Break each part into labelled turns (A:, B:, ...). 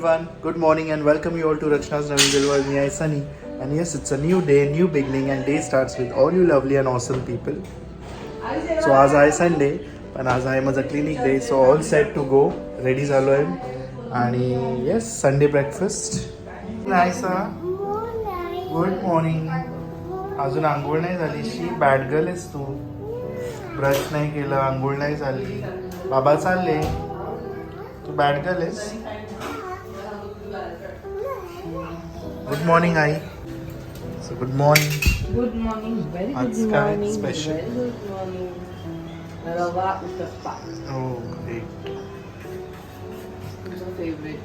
A: everyone, good morning and welcome you all to Rachna's Naveen World. Me, I Sunny, and yes, it's a new day, new beginning, and day starts with all you lovely and awesome people. So आज आहे Sunday, पण आज आहे माझा clinic day, so all set to go. Ready झालो आहे आणि yes, Sunday breakfast. Naysa, good morning. अजून आंघोळ नाही झाली. शी बॅड गर्ल आहेस तू. ब्रश नाही केलं, आंघोळ नाही झाली. बाबा चालले. तू बॅड गर्ल आहेस. Good morning I. So good morning.
B: Good morning. Very
A: आज
B: गुड
A: काय
B: morning.
A: Special?
B: Very good morning. रवा उत्तप्पा.
A: Oh, great.
B: तुझं favourite.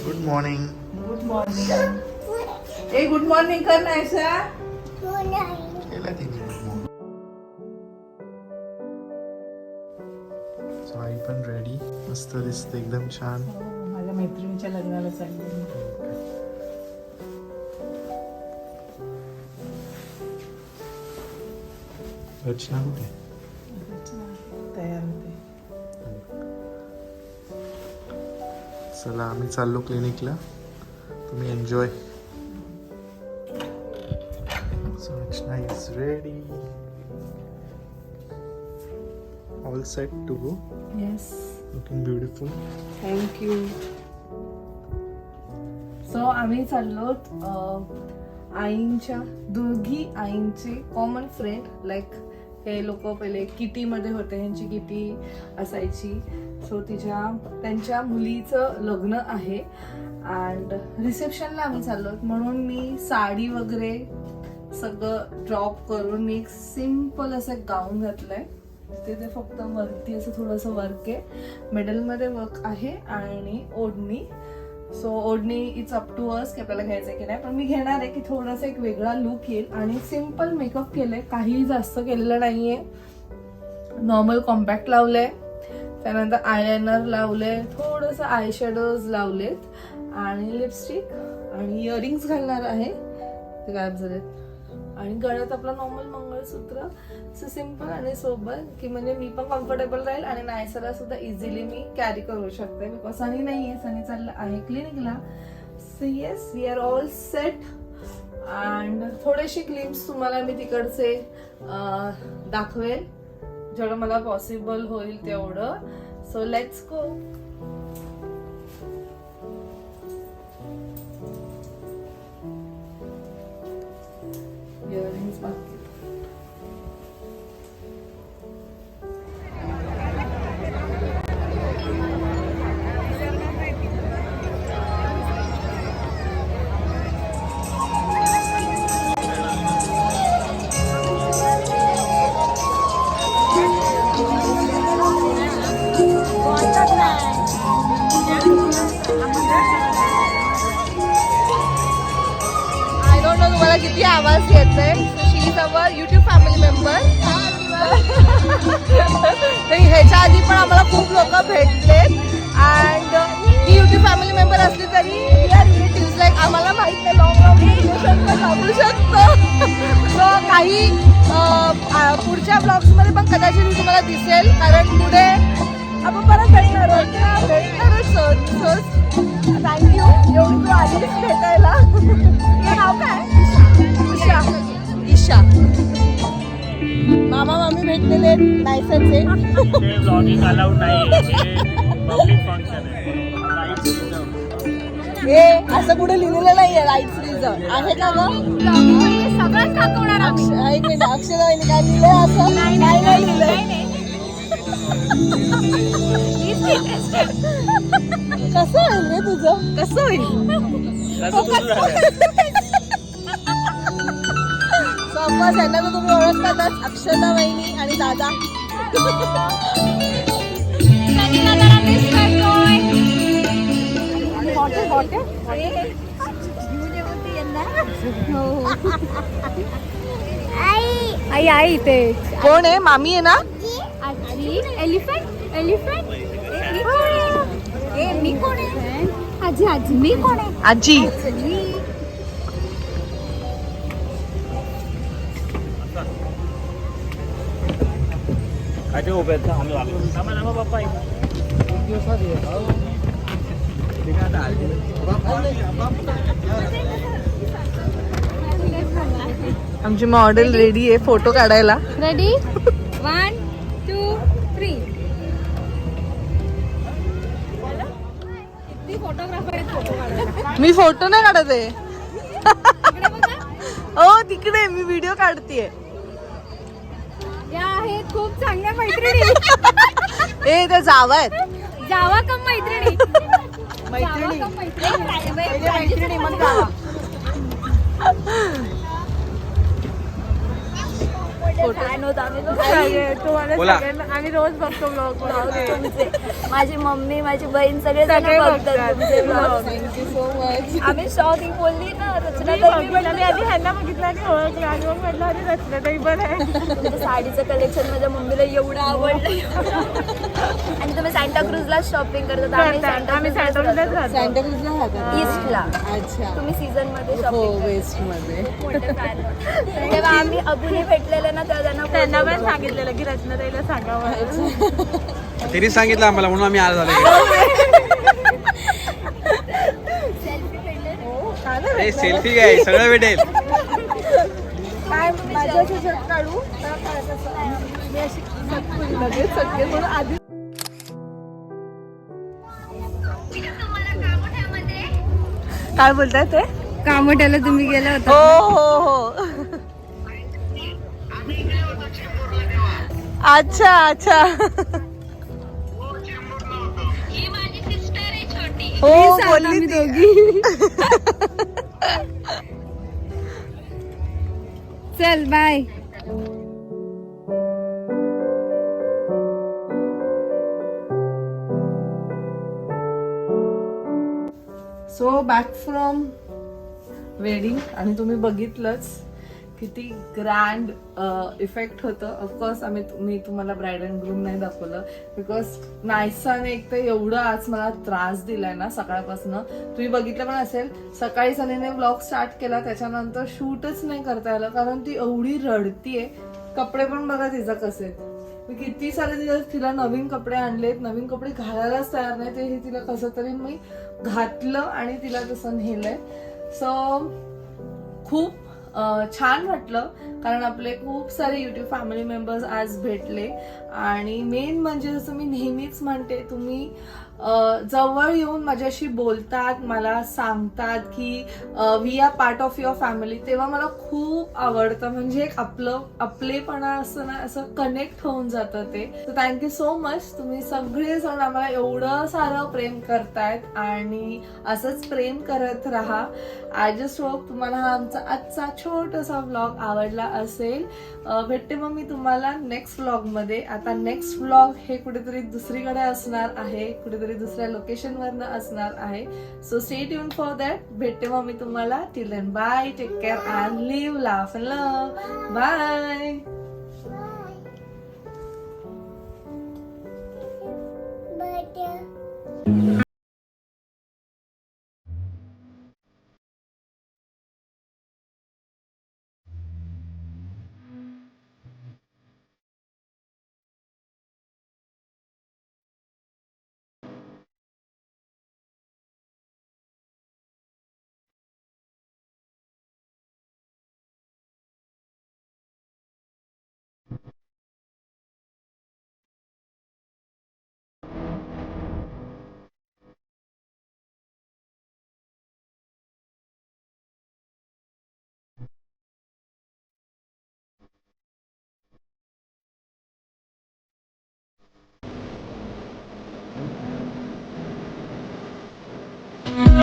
A: Good morning.
B: Good morning. A good morning कर ना ऐसा.
A: केला तिने गुड मॉर्निंग. सो आई पण रेडी. मस्त दिसते एकदम छान.
B: माझ्या मैत्रिणीच्या लग्नाला चालली.
A: रचना कुठे?
B: तयार होते.
A: चला आम्ही चाललो क्लिनिकला. तुम्ही enjoy. So Rachna is ready. All set to go.
B: Yes.
A: Looking beautiful.
B: Thank you. So आम्ही चाललो आईंच्या दोघी आईंचे कॉमन फ्रेंड. लाईक हे लोक पहिले किटीमध्ये होते. ह्यांची किटी असायची. सो त्यांच्या मुलीचं लग्न आहे अँड रिसेप्शनला आम्ही चाललो. म्हणून मी साडी वगैरे सगळं ड्रॉप करून मी एक सिम्पल असं गाऊन घातलंय. तिथे फक्त वरती असं थोडंसं वर्क आहे. मिडलमध्ये वर्क आहे आणि ओढणी. सो ओढणी इट्स अप टू अस की आपल्याला घ्यायचं की नाही. पण मी घेणार आहे की थोडासा एक वेगळा लुक येईल. आणि सिम्पल मेकअप केलंय. काही जास्त केलेलं नाहीये. नॉर्मल कॉम्पॅक्ट लावलंय. त्यानंतर आयलायनर लावलंय. थोडंसं आय शॅडोज लावलेत आणि लिपस्टिक आणि इयरिंग्स घालणार आहे. ते गायब झालेत. आणि गळ्यात आपलं नॉर्मल मंगळसूत्र. असं सिम्पल आणि सोबर की म्हणजे मी पण कम्फर्टेबल राहील आणि नायसला सुद्धा इझिली मी कॅरी करू शकते. बिकॉज सनी नाही आहे. सनी चाललं आहे क्लिनिकला. So yes we are all set. And थोडेसे क्लिप्स तुम्हाला मी तिकडचे दाखवेल जेवढं मला पॉसिबल होईल तेवढं. So let's go. इयरिंग्स बाकी. तुम्हाला किती आवाज येतोय. She is our YouTube family member. ह्याच्या आधी पण आम्हाला खूप लोक भेटलेत. अँड ही युट्यूब फॅमिली मेंबर असली तरी वी आर रिलेटिव्ह. लाईक आम्हाला माहित नाही लॉंग रिलेशन पण लागू शकतो. सो काही पुढच्या ब्लॉग्समध्ये पण कदाचित मी तुम्हाला दिसेल. कारण पुढे आपण परत भेटणार आहोत. भेटणारच. थँक्यू एवढी तू आलीस भेटायला. तुझं नाव काय? ईशा. ईशा. मामा मामी भेटलेले नायसनचे.
C: ब्लॉगिंग अलाउड नाही. पब्लिक फंक्शन आहे.
B: हे असं कुठे लिहिलेलं नाहीये राईट्स रिझर्व आहे का गं?
D: सगळंच दाखवणार.
B: एक मिनिट. अक्षराने काय लिहिलंय असं? नाही लिहिलंय. कसं होईल रे तुझं? कसं होईल? समज यांना तर तुम्ही ओळखतातच. अक्षता वहिनी आणि दादा.
D: आई आई ते
B: कोण आहे? मामी आहे ना?
D: आजी. एलिफंट. एलिफंट. मी कोण आहे? आजी. आजी मी कोण आहे?
B: आजी.
C: आधी उभे आहेत ना आम्ही वागलो थांबा बाप्पा
B: आमची मॉडेल रेडी आहे फोटो काढायला.
D: रेडी 1 2 3. किती फोटोग्राफर आहेत फोटो काढायला.
B: मी फोटो नाही काढत आहे. हो तिकडे मी व्हिडिओ काढतेय.
D: या आहेत खूप चांगल्या मैत्रिणी.
B: ए ते जावा आहेत.
D: जावा कम मैत्रिणी.
B: मैत्रिणी
D: जावा कम मैत्रिणी.
B: मैत्रिणी मग जावा. आम्ही रोज बघतो ब्लॉग.
E: माझी मम्मी माझी बहीण सगळे जण बघतात तुमचे vlogs.
B: So much.
E: आम्ही शॉक बोलली ना रचना
B: मी आधी ह्यांना बघितलं आणि ओळखलं आणि मग म्हटलं अरे रचनाताई पण आहे.
E: तुमचं साडीचं कलेक्शन माझ्या मम्मीला एवढं आवडलं. आणि तुम्ही सँटाक्रूजला शॉपिंग करतात
B: आम्ही सँटाक्रूजला राहतो.
E: ईस्टला
B: अच्छा.
E: तुम्ही सीझन मध्ये
B: हो
E: शॉपिंग
B: वेस्ट मध्ये.
E: तेव्हा आम्ही अबुनी भेटलेले ना तेव्हा
B: त्यांना पण सांगितलेलं की रचनाताईला सांगावं.
F: त्यांनी सांगितलं आम्हाला म्हणून आम्ही आज आलो. सेल्फी काय सगळं भेटेल.
B: काय माझ्या शर्ट काढू लगेच सगळे म्हणून आधी. काय बोलताय ते
D: कामोठ्याला तुम्ही गेला होता.
B: हो हो हो. अच्छा अच्छा. हो बोलली ती.
D: चल bye.
B: So back from wedding आणि तुम्ही बघितलंच किती ग्रँड इफेक्ट होतं. ऑफकोर्स मी तुम्हाला ब्राईड अँड ग्रूम नाही दाखवलं बिकॉज नायसाने एक तर एवढं आज मला त्रास दिलाय ना सकाळपासून. तुम्ही बघितलं पण असेल सकाळी सनीने व्लॉग स्टार्ट केला त्याच्यानंतर शूटच नाही करता आलं कारण ती एवढी रडतीये. कपडे पण बघा तिचं कसे. मी किती सारे दिवस तिला नवीन कपडे आणलेत, नवीन कपडे घालायलाच तयार नाही. ते तिला कसं तरी मी घातलं आणि तिला तसं नेलंय. सो खूप छान वाटलं कारण आपले खूप सारे युट्यूब फॅमिली मेंबर्स आज भेटले. आणि मेन म्हणजे जसं मी नेहमीच म्हणते तुम्ही जवळ येऊन माझ्याशी बोलतात, मला सांगतात की we are part of your family, तेव्हा मला खूप आवडतं. म्हणजे एक आपलेपणा असं ना असं कनेक्ट होऊन जातं ते. तर थँक्यू सो मच. तुम्ही सगळेजण आम्हाला एवढं सारं प्रेम करतायत आणि असंच प्रेम करत राहा. आय जस्ट होप तुम्हाला हा आमचा आजचा छोटासा व्लॉग आवडला असेल. भेटते मग मी तुम्हाला नेक्स्ट व्लॉग मध्ये. आता नेक्स्ट व्लॉग हे कुठेतरी दुसरीकडे असणार आहे, कुठेतरी दुसऱ्या लोकेशन वरनं असणार आहे. So stay tuned for that. भेटते मग मी तुम्हाला. Till then bye, take care and live, laugh and love. Bye.